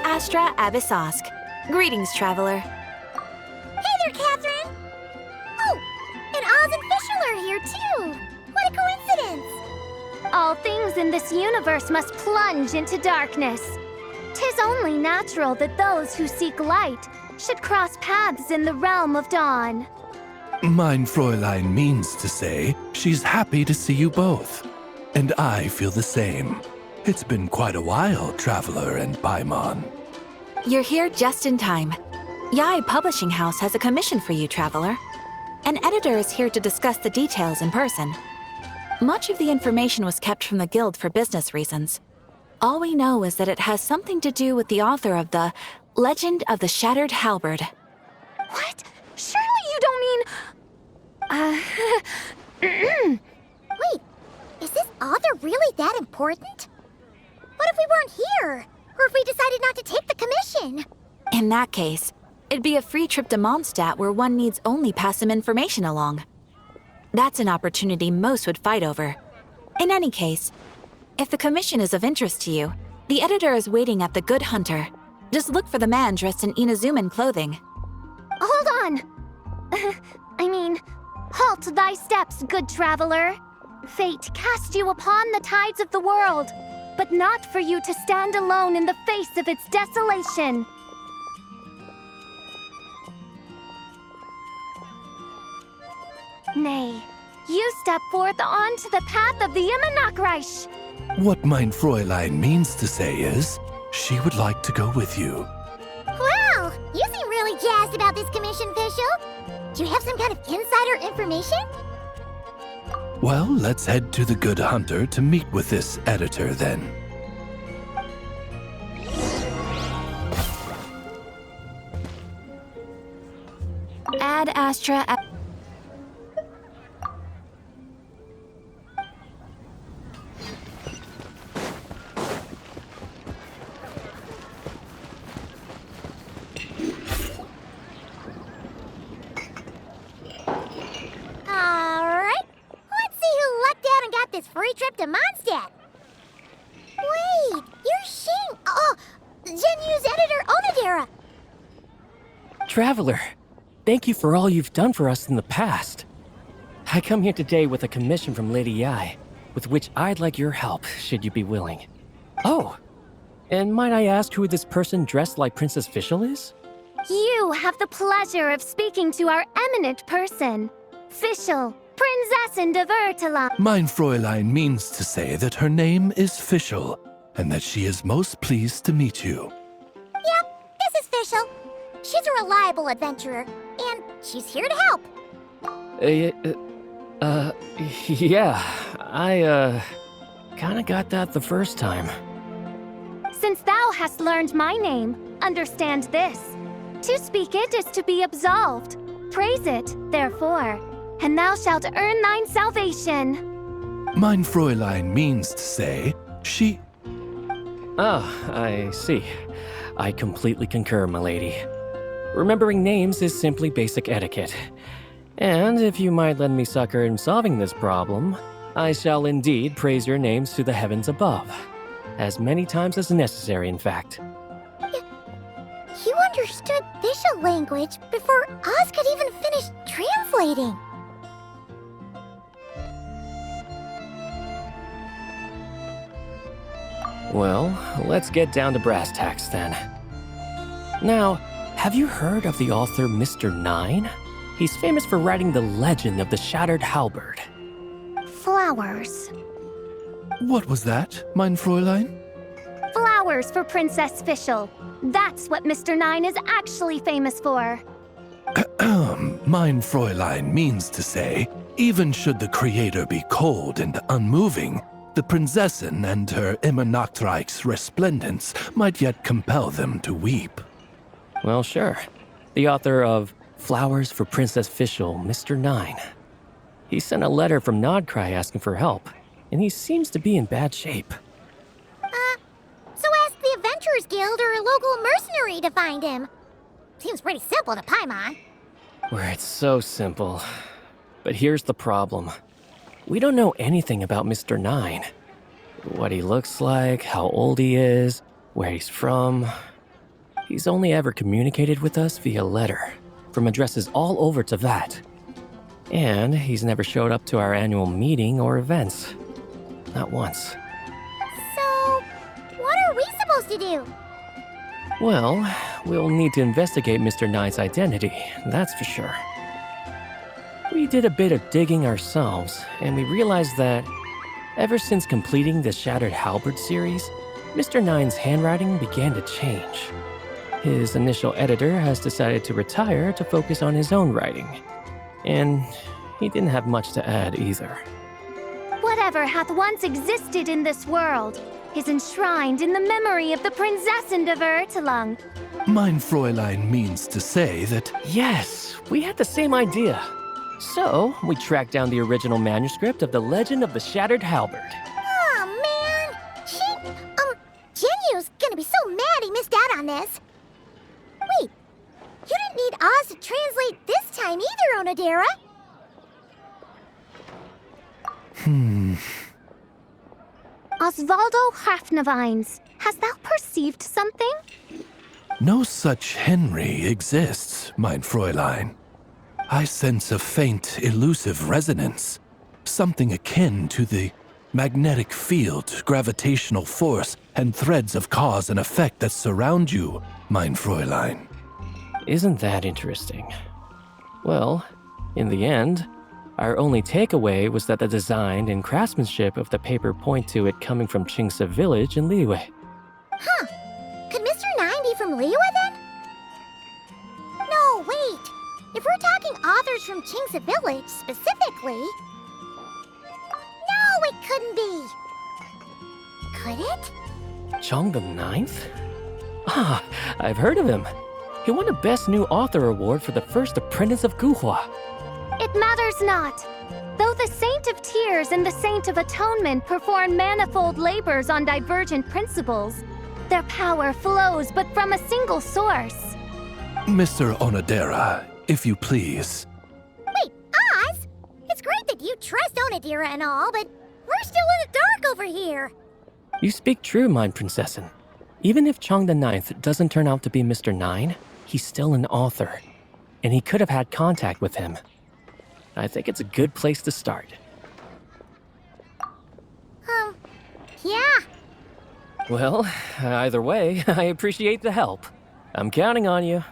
Astra Abyssosk. Greetings, traveler. Hey there, Catherine! Oh, and Oz and Fischl are here too! What a coincidence! All things in this universe must plunge into darkness. 'Tis only natural that those who seek light should cross paths in the realm of dawn. Mein Fräulein means to say she's happy to see you both. And I feel the same. It's been quite a while, Traveler and Paimon. You're here just in time. Yai Publishing House has a commission for you, traveler. An editor is here to discuss the details in person. Much of the information was kept from the guild for business reasons. All we know is that it has something to do with the author of the Legend of the Shattered Halberd. What? Surely you don't mean... Wait, is this author really that important? What if we weren't here? Or if we decided not to take the commission? In that case, it'd be a free trip to Mondstadt where one needs only pass some information along. That's an opportunity most would fight over. In any case, if the commission is of interest to you, the editor is waiting at the Good Hunter. Just look for the man dressed in Inazuman clothing. Hold on! Halt thy steps, good traveler. Fate cast you upon the tides of the world, but not for you to stand alone in the face of its desolation. Nay, you step forth onto the path of the Immernachtreich. What Mein Fräulein means to say is, she would like to go with you. Wow, you seem really jazzed about this commission, Fischl. Do you have some kind of insider information? Well, let's head to the Good Hunter to meet with this editor then. Ad Astra... Alright, let's see who lucked out and got this free trip to Mondstadt. Wait, you're Shing... Oh, Genyu's editor, Onodera. Traveler, thank you for all you've done for us in the past. I come here today with a commission from Lady Yai, with which I'd like your help, should you be willing. Oh, and might I ask who this person dressed like Princess Fischl is? You have the pleasure of speaking to our eminent person, Fischl, Prinzessin de Vertala. Mein Fräulein means to say that her name is Fischl, and that she is most pleased to meet you. Yep, this is Fischl. She's a reliable adventurer, and she's here to help. Yeah, I, kinda got that the first time. Since thou hast learned my name, understand this. To speak it is to be absolved. Praise it, therefore, and thou shalt earn thine salvation. Mein Fräulein means to say, she... Ah, I see. I completely concur, milady. Remembering names is simply basic etiquette. And if you might lend me succor in solving this problem, I shall indeed praise your names to the heavens above. As many times as necessary, in fact. You understood Fischl language before Oz could even finish translating. Well, let's get down to brass tacks then. Now, have you heard of the author Mr. Nine? He's famous for writing the legend of the Shattered Halberd. Flowers. What was that, Mein Fräulein? Flowers for Princess Fischl. That's what Mr. Nine is actually famous for. Mein Fräulein means to say, even should the creator be cold and unmoving, the Prinzessin and her Immernachtreich's resplendence might yet compel them to weep. Well, sure. The author of Flowers for Princess Fischl, Mr. Nine. He sent a letter from Nodcry asking for help, and he seems to be in bad shape. So ask the Adventurers Guild or a local mercenary to find him. Seems pretty simple to Paimon. Where it's so simple. But here's the problem. We don't know anything about Mr. Nine. What he looks like, how old he is, where he's from. he's only ever communicated with us via letter, from addresses all over to that. And he's never showed up to our annual meeting or events. Not once. So, what are we supposed to do? Well, we'll need to investigate Mr. Nine's identity, that's for sure. We did a bit of digging ourselves, and we realized that ever since completing the Shattered Halberd series, Mr. Nine's handwriting began to change. His initial editor has decided to retire to focus on his own writing. And he didn't have much to add either. Whatever hath once existed in this world is enshrined in the memory of the Prinzessin of Ertelung. Mein Fräulein means to say that Yes, we had the same idea. So, we tracked down the original manuscript of The Legend of the Shattered Halberd. Oh, man. Genyu's gonna be so mad he missed out on this. Wait, you didn't need Oz to translate this time either, Onodera. Osvaldo Hafnavines, hast thou perceived something? no such Henry exists, mein Fräulein. I sense a faint, elusive resonance, something akin to the magnetic field, gravitational force, and threads of cause and effect that surround you, mein Fräulein. Isn't that interesting? Well, in the end, our only takeaway was that the design and craftsmanship of the paper point to it coming from Qingse village in Liyue. Huh. Could Mr. Nine be from Liyue then? No, wait. If we're talking authors from Qingse village specifically... No, it couldn't be. Could it? Chong the Ninth? Ah, I've heard of him. He won a Best New Author award for the first apprentice of Guhua. It matters not. Though the Saint of Tears and the Saint of Atonement perform manifold labors on divergent principles, their power flows but from a single source. Mr. Onodera, if you please. Wait, Oz? It's great that you trust Onodera and all, but we're still in the dark over here. You speak true, mein Prinzessin. Even if Chong the Ninth doesn't turn out to be Mr. Nine, he's still an author, and he could have had contact with him. I think it's a good place to start. Yeah. Well, either way, I appreciate the help. I'm counting on you.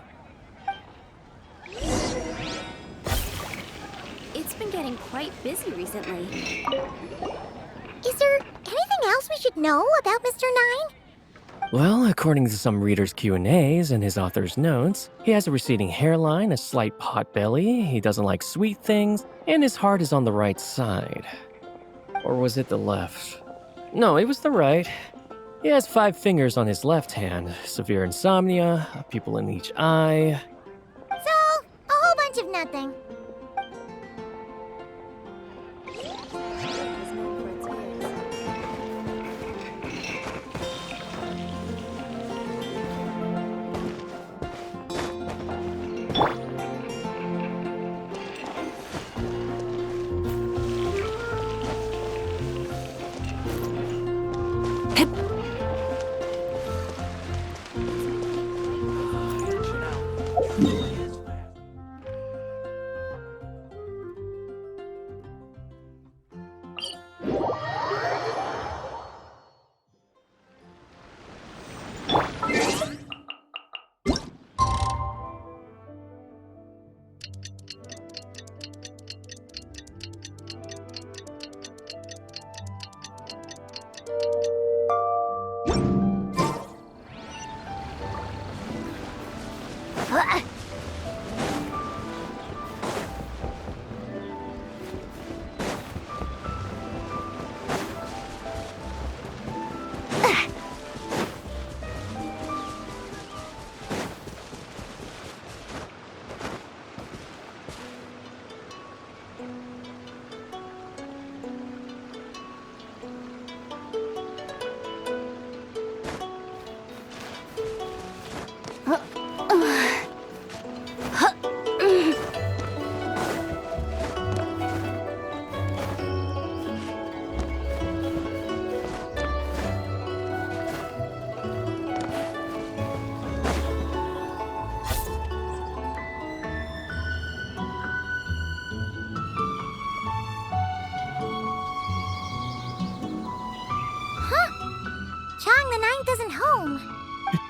It's been getting quite busy recently. Is there anything else we should know about Mr. Nine? Well, according to some readers' Q&As and his author's notes, he has a receding hairline, a slight pot belly, he doesn't like sweet things, and his heart is on the right side. Or was it the left? No, it was the right. He has 5 fingers on his left hand, severe insomnia, a pupil in each eye. So, a whole bunch of nothing.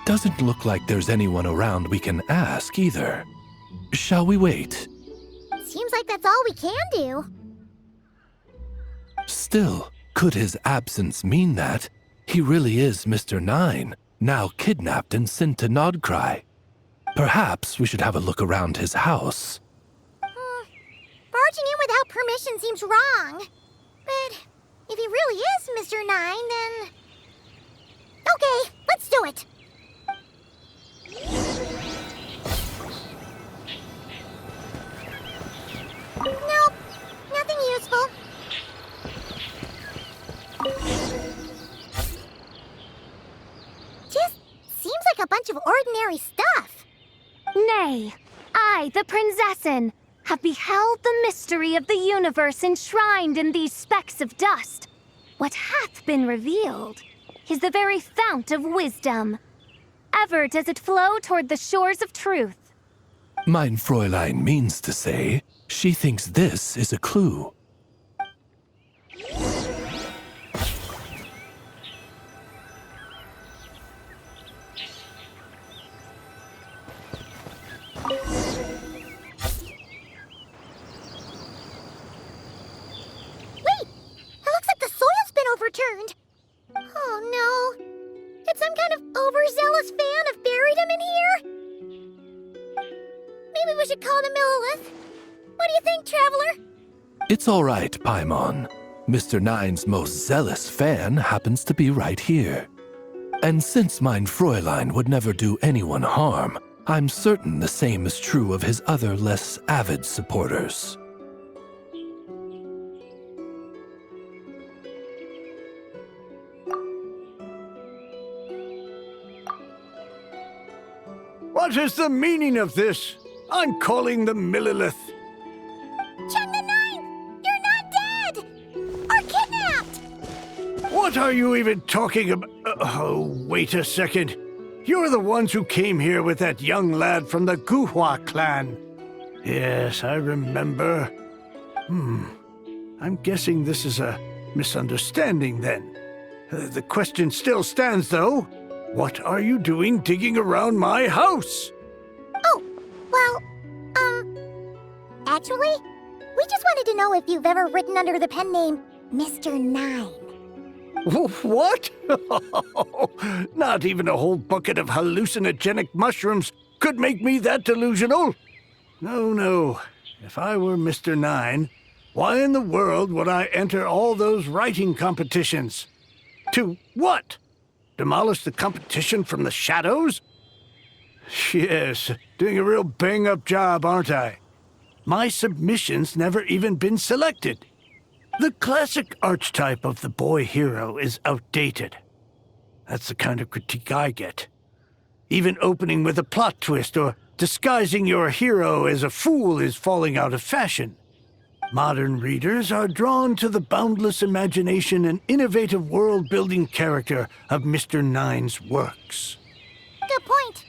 doesn't look like there's anyone around we can ask either. Shall we wait? Seems like that's all we can do. Still, could his absence mean that he really is Mr. Nine, now kidnapped and sent to Nodcry? Perhaps we should have a look around his house. Barging in without permission seems wrong. But if he really is Mr. Nine, then... Okay, let's do it. Nope, nothing useful. Just seems like a bunch of ordinary stuff. Nay, I, the Princessin, have beheld the mystery of the universe enshrined in these specks of dust. What hath been revealed is the very fount of wisdom. Ever does it flow toward the shores of truth. Mein Fräulein means to say, she thinks this is a clue. Overturned. Oh no. Did some kind of overzealous fan have buried him in here? Maybe we should call him Millilith. What do you think, Traveler? It's all right, Paimon. Mr. Nine's most zealous fan happens to be right here. And since mein Fräulein would never do anyone harm, I'm certain the same is true of his other less avid supporters. What is the meaning of this? I'm calling the Millilith. Cheng the Ninth! You're not dead! Or kidnapped! What are you even talking about? Oh, wait a second. You're the ones who came here with that young lad from the Guhua clan. Yes, I remember. I'm guessing this is a misunderstanding then. The question still stands, though. What are you doing digging around my house? Oh, well, actually, we just wanted to know if you've ever written under the pen name Mr. Nine. What? Not even a whole bucket of hallucinogenic mushrooms could make me that delusional. No. If I were Mr. Nine, why in the world would I enter all those writing competitions? To what? Demolish the competition from the shadows? Yes, doing a real bang-up job, aren't I? My submission's never even been selected. The classic archetype of the boy hero is outdated. That's the kind of critique I get. Even opening with a plot twist or disguising your hero as a fool is falling out of fashion. Modern readers are drawn to the boundless imagination and innovative world-building character of Mr. Nine's works. Good point.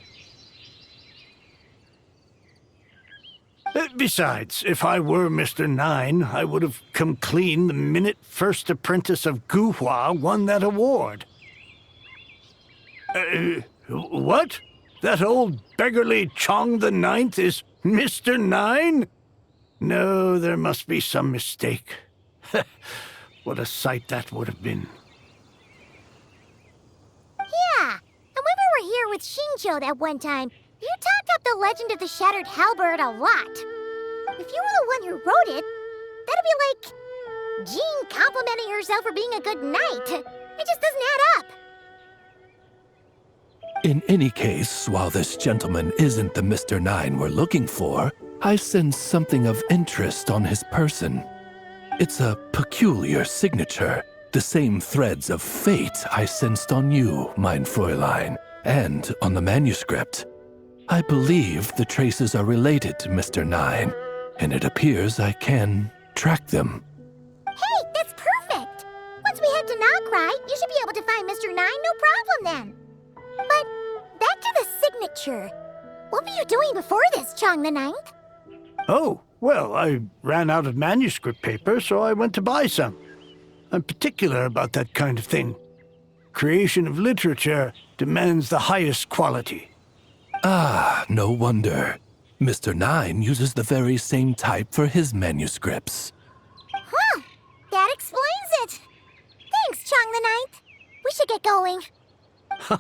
Besides, if I were Mr. Nine, I would have come clean the minute First Apprentice of Guhua won that award. What? That old beggarly Chong the Ninth is Mr. Nine? No, there must be some mistake. What a sight that would have been. Yeah, and when we were here with Xingqiu that one time, you talked up the legend of the Shattered Halberd a lot. If you were the one who wrote it, that'd be like Jean complimenting herself for being a good knight. It just doesn't add up. In any case, while this gentleman isn't the Mr. Nine we're looking for, I sense something of interest on his person. It's a peculiar signature, the same threads of fate I sensed on you, mein Fräulein, and on the manuscript. I believe the traces are related to Mr. Nine, and it appears I can track them. Hey, that's perfect! Once we head to Nogcry, you should be able to find Mr. Nine, no problem then. But back to the signature. What were you doing before this, Chong the Ninth? Oh, well, I ran out of manuscript paper, so I went to buy some. I'm particular about that kind of thing. Creation of literature demands the highest quality. Ah, no wonder. Mr. Nine uses the very same type for his manuscripts. Huh, that explains it. Thanks, Chang the Ninth. We should get going.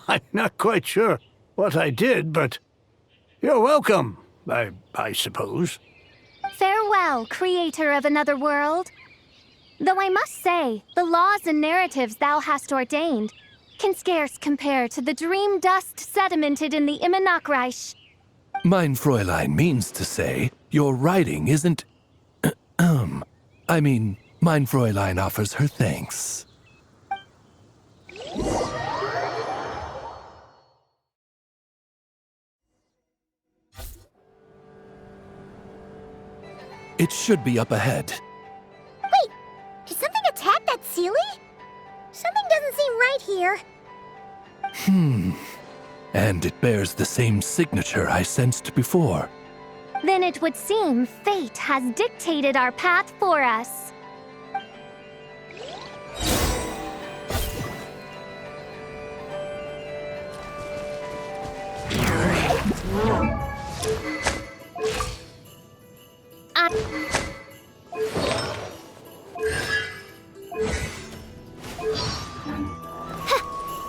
I'm not quite sure what I did, but you're welcome, I suppose. Farewell, creator of another world. Though I must say, the laws and narratives thou hast ordained can scarce compare to the dream dust sedimented in the Immenachreich. Mein Fräulein means to say, your writing isn't... Mein Fräulein offers her thanks. It should be up ahead. Wait, did something attack that Sealy? Something doesn't seem right here. And it bears the same signature I sensed before. Then it would seem fate has dictated our path for us.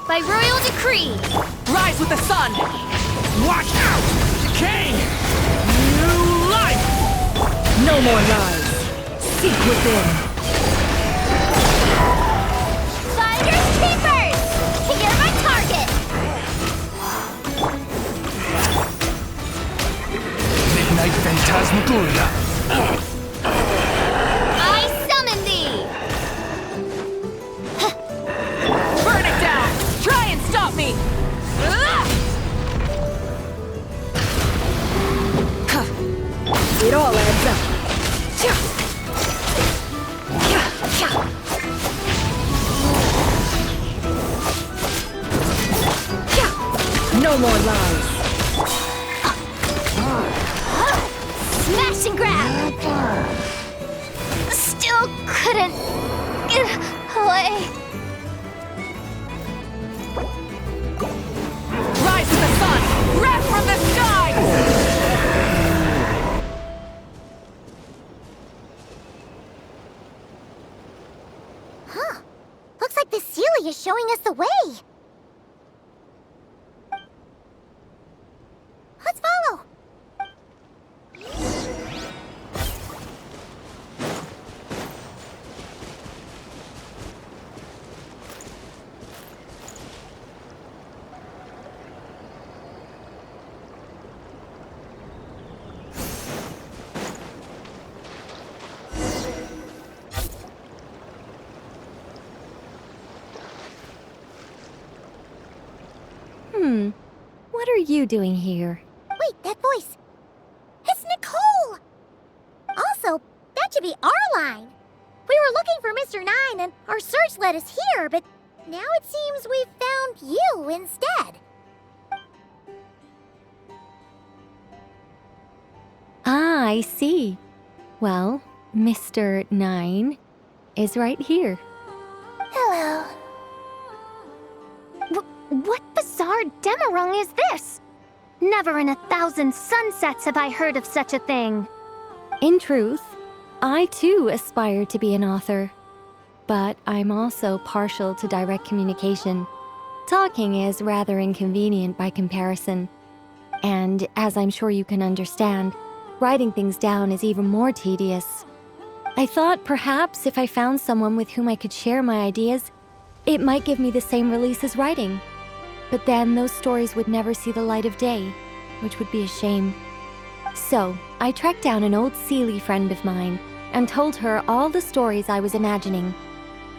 By royal decree! Rise with the sun! Watch out! Decay! New life! No more lies! Seek within! Finders Keepers! You're my target! Midnight Phantasmagoria! I summon thee! Burn it down! Try and stop me! It all adds up. No more lies. Smash and grab! Still couldn't get away. Rise to the sun! Wrath from the sky! Huh. Looks like the Sealy is showing us the way. Let's follow. What are you doing here? Wait, that voice. It's Nicole! Also, that should be our line. We were looking for Mr. Nine and our search led us here, but now it seems we've found you instead. Ah, I see. Well, Mr. Nine is right here. Hello. What bizarre demarung is this? Never in 1,000 sunsets have I heard of such a thing. In truth, I too aspire to be an author. But I'm also partial to direct communication. Talking is rather inconvenient by comparison. And as I'm sure you can understand, writing things down is even more tedious. I thought perhaps if I found someone with whom I could share my ideas, it might give me the same release as writing. But then those stories would never see the light of day, which would be a shame. So, I tracked down an old Sealy friend of mine and told her all the stories I was imagining.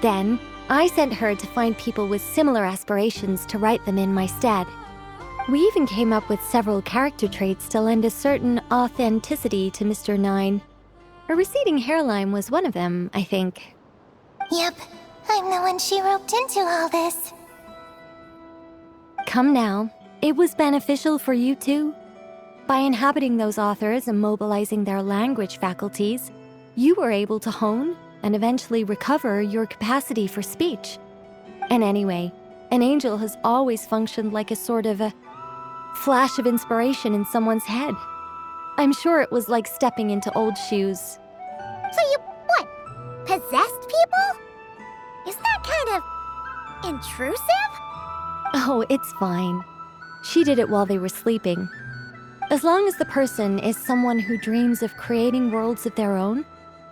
Then, I sent her to find people with similar aspirations to write them in my stead. We even came up with several character traits to lend a certain authenticity to Mr. Nine. A receding hairline was one of them, I think. Yep, I'm the one she roped into all this. Come now, it was beneficial for you too. By inhabiting those authors and mobilizing their language faculties, you were able to hone and eventually recover your capacity for speech. And anyway, An angel has always functioned like a sort of a flash of inspiration in someone's head. I'm sure it was like stepping into old shoes. So you, what, possessed people? Isn't that kind of intrusive? Oh, it's fine. She did it while they were sleeping. As long as the person is someone who dreams of creating worlds of their own,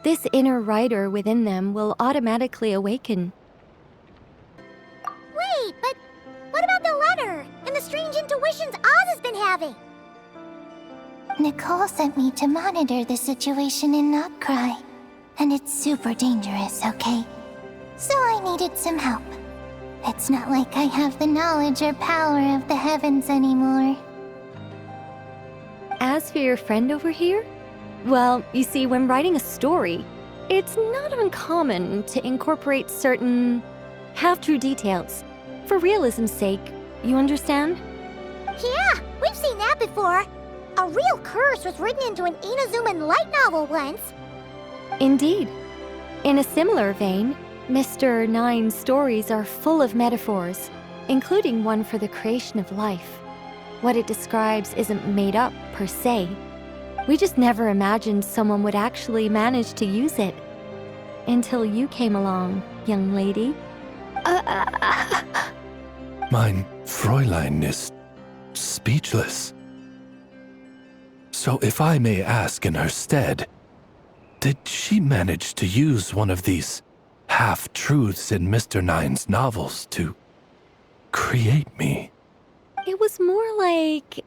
this inner writer within them will automatically awaken. Wait, but what about the letter and the strange intuitions Oz has been having? Nicole sent me to monitor the situation and not cry. And it's super dangerous, okay? So I needed some help. It's not like I have the knowledge or power of the heavens anymore. As for your friend over here, well, you see, when writing a story, it's not uncommon to incorporate certain half-true details. For realism's sake, you understand? Yeah, we've seen that before. A real curse was written into an Inazuman light novel once. Indeed. In a similar vein, Mr. Nine's stories are full of metaphors, including one for the creation of life. What it describes isn't made up, per se. We just never imagined someone would actually manage to use it. Until you came along, young lady. Mein Fräulein is speechless. So if I may ask in her stead, did she manage to use one of these half-truths in Mr. Nine's novels to create me? It was more like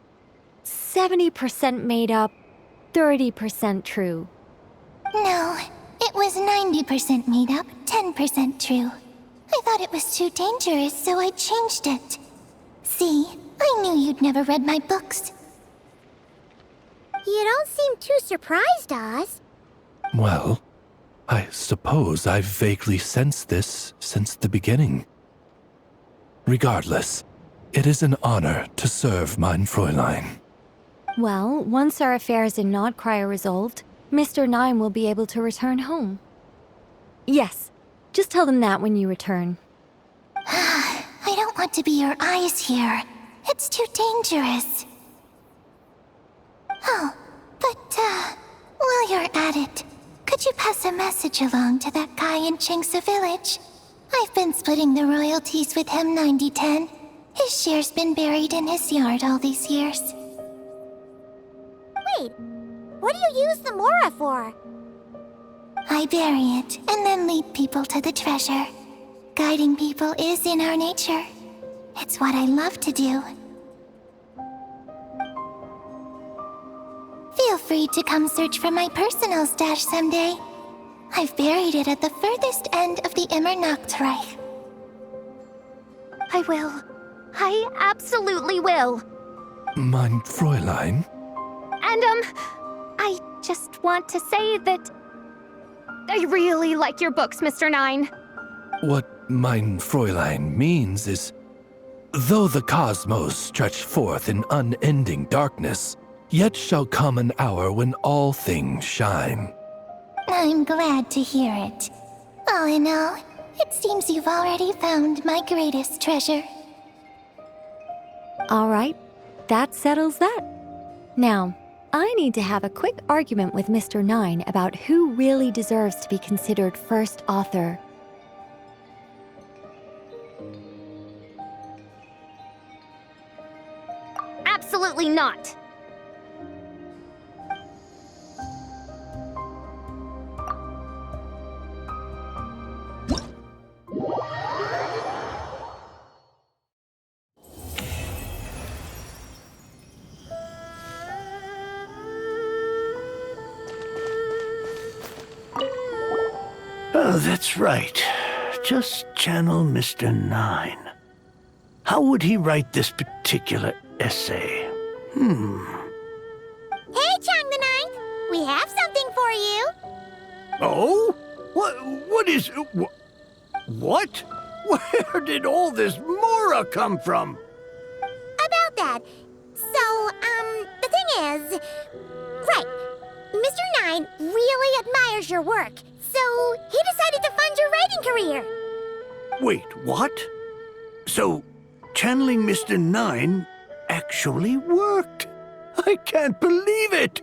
70% made up, 30% true. No, it was 90% made up, 10% true. I thought it was too dangerous, so I changed it. See, I knew you'd never read my books. You don't seem too surprised, Oz. Well, I suppose I've vaguely sensed this since the beginning. Regardless, it is an honor to serve mein Fräulein. Well, once our affairs in Nodcry are resolved, Mr. Nine will be able to return home. Yes, just tell them that when you return. I don't want to be your eyes here. It's too dangerous. Oh, but, while you're at it, could you pass a message along to that guy in Chingsa village? I've been splitting the royalties with him 90-10. His share's been buried in his yard all these years. Wait, what do you use the Mora for? I bury it, and then lead people to the treasure. Guiding people is in our nature. It's what I love to do. Feel free to come search for my personal stash someday. I've buried it at the furthest end of the Immernachtreich. I will. I absolutely will. Mein Fräulein? And, I just want to say that I really like your books, Mr. Nine. What mein Fräulein means is, though the cosmos stretch forth in unending darkness, yet shall come an hour when all things shine. I'm glad to hear it. All in all, it seems you've already found my greatest treasure. All right, that settles that. Now, I need to have a quick argument with Mr. Nine about who really deserves to be considered first author. Absolutely not. Oh, that's right. Just channel Mr. Nine. How would he write this particular essay? Hey, Chang the Ninth! We have something for you! Oh? What is... What? Where did all this Mora come from? About that. So, the thing is... Right. Mr. Nine really admires your work, so he decided to fund your writing career. Wait, what? So, channeling Mr. Nine actually worked. I can't believe it!